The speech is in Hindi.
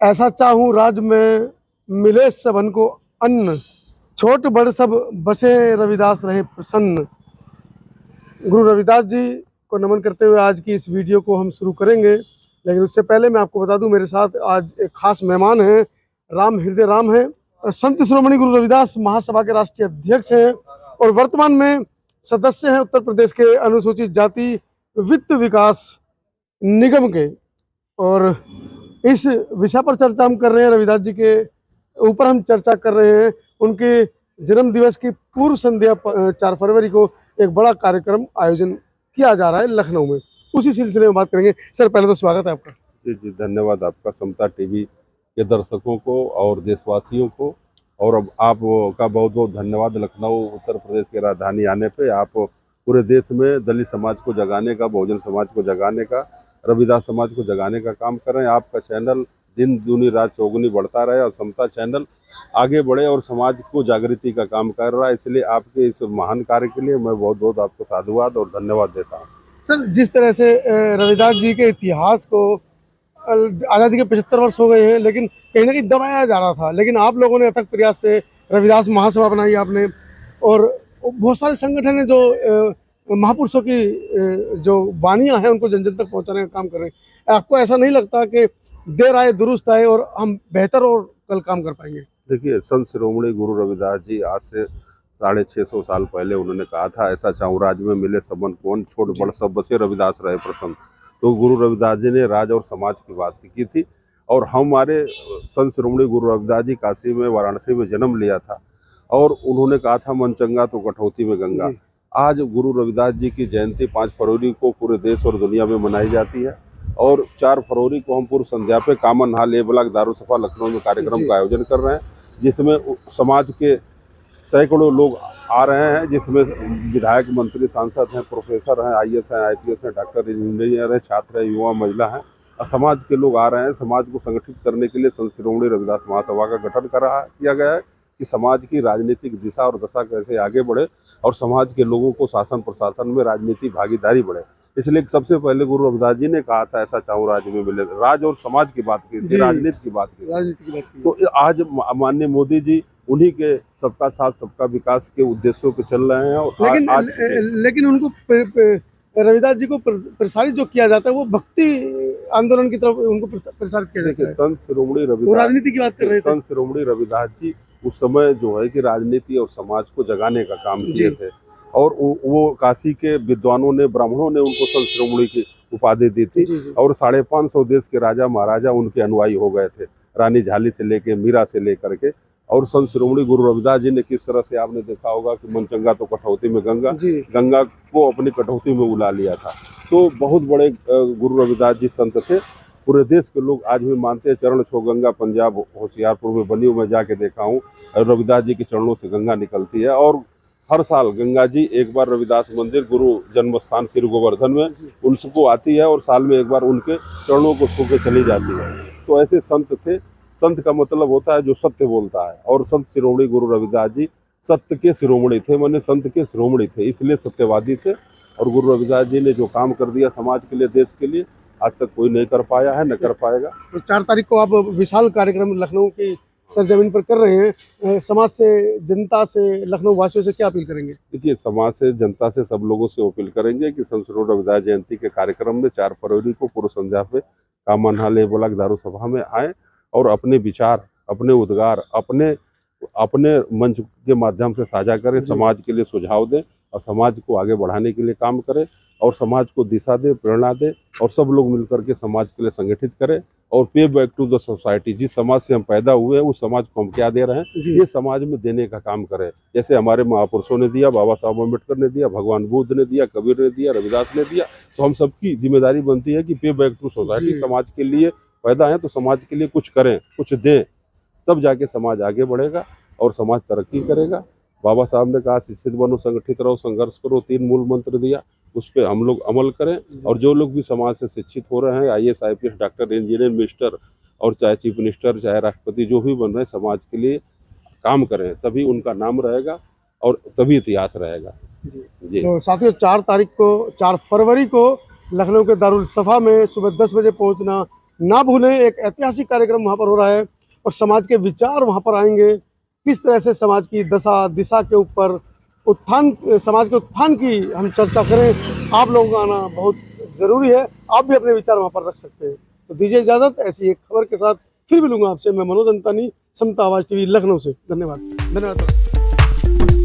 ऐसा चाहूँ राज में मिले सबन को अन्न, छोट बड़ सब बसे रविदास रहे प्रसन्न। गुरु रविदास जी को नमन करते हुए आज की इस वीडियो को हम शुरू करेंगे, लेकिन उससे पहले मैं आपको बता दूं मेरे साथ आज एक खास मेहमान हैं। राम हृदय राम है, संत शिरोमणि गुरु रविदास महासभा के राष्ट्रीय अध्यक्ष हैं और वर्तमान में सदस्य हैं उत्तर प्रदेश के अनुसूचित जाति वित्त विकास निगम के। और इस विषय पर चर्चा हम कर रहे हैं, रविदास जी के ऊपर हम चर्चा कर रहे हैं। उनके जन्म दिवस की पूर्व संध्या 4 फरवरी को एक बड़ा कार्यक्रम आयोजन किया जा रहा है लखनऊ में, उसी सिलसिले में बात करेंगे। सर पहले तो स्वागत है आपका। जी जी, धन्यवाद आपका समता टीवी के दर्शकों को और देशवासियों को, और अब आपका बहुत बहुत धन्यवाद लखनऊ उत्तर प्रदेश की राजधानी आने पे। आप पूरे देश में दलित समाज को जगाने का, बहुजन समाज को जगाने का, रविदास समाज को जगाने का काम कर रहे हैं। आपका चैनल दिन दूनी रात चौगुनी बढ़ता रहे और समता चैनल आगे बढ़े और समाज को जागृति का काम कर रहा है। इसलिए आपके इस महान कार्य के लिए मैं बहुत बहुत आपको साधुवाद और धन्यवाद देता हूँ। सर जिस तरह से रविदास जी के इतिहास को आज़ादी के 75 वर्ष हो गए हैं, लेकिन कहीं ना कहीं दबाया जा रहा था, लेकिन आप लोगों ने अथक प्रयास से रविदास महासभा बनाई आपने, और बहुत सारे संगठन हैं जो महापुरुषों की जो वाणियाँ हैं उनको जन जन तक पहुंचाने का काम कर रहे हैं। आपको ऐसा नहीं लगता कि देर आए दुरुस्त आए और हम बेहतर और कल काम कर पाएंगे? देखिए, संत शिरोमणि गुरु रविदास जी आज से 650 साल पहले उन्होंने कहा था, ऐसा चाहूँ राज में मिले सबन कौन, छोट बड़ सब बसे रविदास रहे प्रसन्न। तो गुरु रविदास जी ने राज और समाज की बात की थी। और हमारे संत शिरोमणि गुरु रविदास जी काशी में, वाराणसी में जन्म लिया था और उन्होंने कहा था मन चंगा तो कठौती में गंगा। आज गुरु रविदास जी की जयंती 5 फरवरी को पूरे देश और दुनिया में मनाई जाती है और 4 फरवरी को हम पूर्व संध्या पे कामन हाल ए ब्लॉक दारुसफा लखनऊ में कार्यक्रम का आयोजन कर रहे हैं, जिसमें समाज के सैकड़ों लोग आ रहे हैं, जिसमें विधायक, मंत्री, सांसद हैं, प्रोफेसर हैं, IAS हैं, IPS हैं, डॉक्टर, इंजीनियर हैं, छात्र हैं, युवा, महिला हैं, समाज के लोग आ रहे हैं। समाज को संगठित करने के लिए संत शिरोमणि रविदास महासभा का गठन किया गया है कि समाज की राजनीतिक दिशा और दशा कैसे आगे बढ़े और समाज के लोगों को शासन प्रशासन में राजनीतिक भागीदारी बढ़े। इसलिए सबसे पहले गुरु रविदास जी ने कहा था, ऐसा चाहूँ राज में मिले, राज और समाज की बात की थी, राजनीति की बात की। तो आज माननीय मोदी जी उन्हीं के सबका साथ सबका विकास के उद्देश्यों पे चल रहे हैं। और लेकिन उनको रविदास जी को प्रसारित जो किया जाता है वो भक्ति आंदोलन की तरफ उनको प्रसारित किया जाता है। संत शिरोमणि रविदास, राजनीति की बात कर रहे थे। संत शिरोमणि रविदास जी उस समय जो है कि राजनीति और समाज को जगाने का काम किए थे और वो काशी के विद्वानों ने, ब्राह्मणों ने उनको संत शिरोमणि की उपाधि दी थी और 550 देश के राजा महाराजा उनके अनुयायी हो गए थे, रानी झाली से लेके मीरा से लेकर के। और संत शिरोमणि गुरु रविदास जी ने किस तरह से, आपने देखा होगा कि मन चंगा तो कठौती में गंगा, गंगा को अपनी कठौती में उला लिया था। तो बहुत बड़े गुरु रविदास जी संत थे, पूरे देश के लोग आज भी मानते हैं। चरण छो गंगा पंजाब होशियारपुर में बनी, मैं जाके देखा हूँ, रविदास जी के चरणों से गंगा निकलती है। और हर साल गंगा जी एक बार रविदास मंदिर, गुरु जन्म स्थान श्री गोवर्धन में उनको आती है और साल में एक बार उनके चरणों को छू के चली जाती है। तो ऐसे संत थे। संत का मतलब होता है जो सत्य बोलता है, और संत शिरोमणि गुरु रविदास जी सत्य के शिरोमणि थे, माने संत के शिरोमणि थे, इसलिए सत्यवादी थे। और गुरु रविदास जी ने जो काम कर दिया समाज के लिए, देश के लिए, आज तक कोई नहीं कर पाया है, न कर पाएगा। तो 4 तारीख को आप विशाल कार्यक्रम लखनऊ की सरजमीन पर कर रहे हैं, समाज से, जनता से, लखनऊ वासियों से क्या अपील करेंगे? देखिए, समाज से, जनता से, सब लोगों से अपील करेंगे कि संत शिरोमणि रविदास जयंती के कार्यक्रम में 4 फरवरी को पूर्व संध्या पे कामन हाल ए ब्लॉक दारुसभा में आए और अपने विचार, अपने उद्गार, अपने मंच के माध्यम से साझा करें, समाज के लिए सुझाव दें और समाज को आगे बढ़ाने के लिए काम करें और समाज को दिशा दे, प्रेरणा दे और सब लोग मिलकर के समाज के लिए संगठित करें और पे बैक टू द सोसाइटी। जिस समाज से हम पैदा हुए हैं उस समाज को हम क्या दे रहे हैं, ये समाज में देने का काम करें। जैसे हमारे महापुरुषों ने दिया, बाबा साहब अम्बेडकर ने दिया, भगवान बुद्ध ने दिया, कबीर ने दिया, रविदास ने दिया, तो हम सबकी जिम्मेदारी बनती है कि पे बैक टू सोसाइटी, समाज के लिए पैदा है तो समाज के लिए कुछ करें, कुछ दें, तब जाके समाज आगे बढ़ेगा और समाज तरक्की करेगा। बाबा साहब ने कहा, शिक्षित बनो, संगठित रहो, संघर्ष करो, 3 मूल मंत्र दिया, उस पर हम लोग अमल करें। और जो लोग भी समाज से शिक्षित हो रहे हैं, IAS, IPS, doctor, engineer, minister और चाहे चीफ मिनिस्टर, चाहे राष्ट्रपति, जो भी बन रहे हैं, समाज के लिए काम करें, तभी उनका नाम रहेगा और तभी इतिहास रहेगा। जी। तो साथियों, 4 तारीख को, 4 फरवरी को लखनऊ के दारुल सफा में सुबह 10 बजे पहुंचना, ना भूलें। एक ऐतिहासिक कार्यक्रम वहाँ पर हो रहा है और समाज के विचार वहाँ पर आएंगे, किस तरह से समाज की दशा दिशा के ऊपर उत्थान, समाज के उत्थान की हम चर्चा करें। आप लोगों का आना बहुत ज़रूरी है, आप भी अपने विचार वहाँ पर रख सकते हैं। तो दीजिए इजाज़त, ऐसी एक खबर के साथ फिर मिलूंगा आपसे। मैं मनोज अंतानी, समता आवाज़ टीवी लखनऊ से। धन्यवाद। धन्यवाद सर।